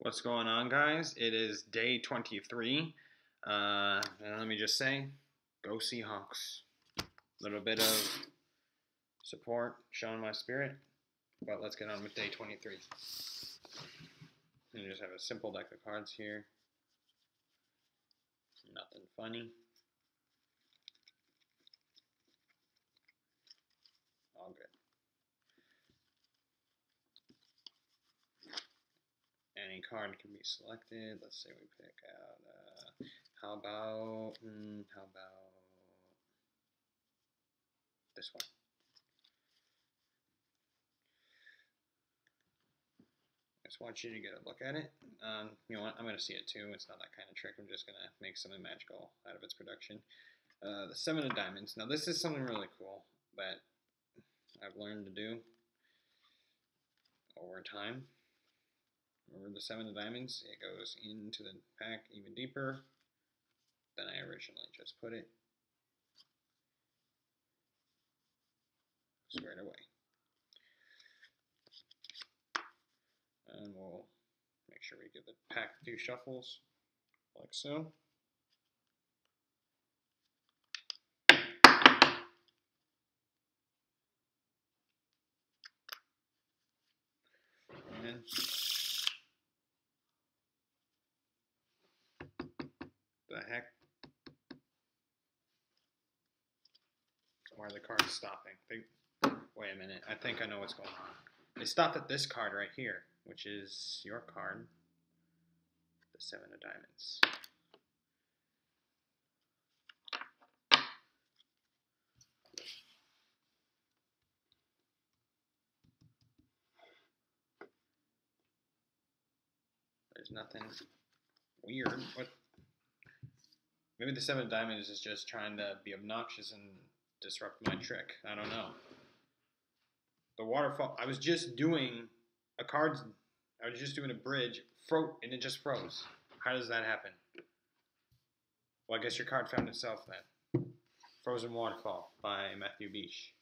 What's going on, guys? It is day 23. And let me just say, go Seahawks. A little bit of support showing my spirit, but let's get on with day 23. And just have a simple deck of cards here. Nothing funny. All good. Any card can be selected. Let's say we pick out, how about this one? I just want you to get a look at it. You know what? I'm going to see it too. It's not that kind of trick. I'm just going to make something magical out of its production. The 7 of Diamonds. Now this is something really cool that I've learned to do over time. Remember the 7 of Diamonds? It goes into the pack even deeper than I originally just put it. Squared away. And we'll make sure we give the pack 2 shuffles, like so. And the heck? Why are the cards stopping? Wait a minute, I think I know what's going on. They stopped at this card right here, which is your card, the 7 of Diamonds. There's nothing weird with. Maybe the 7 of Diamonds is just trying to be obnoxious and disrupt my trick. I don't know. The Waterfall. I was just doing a card. I was just doing a bridge, and it just froze. How does that happen? Well, I guess your card found itself then. Frozen Waterfall by Mathieu Bich.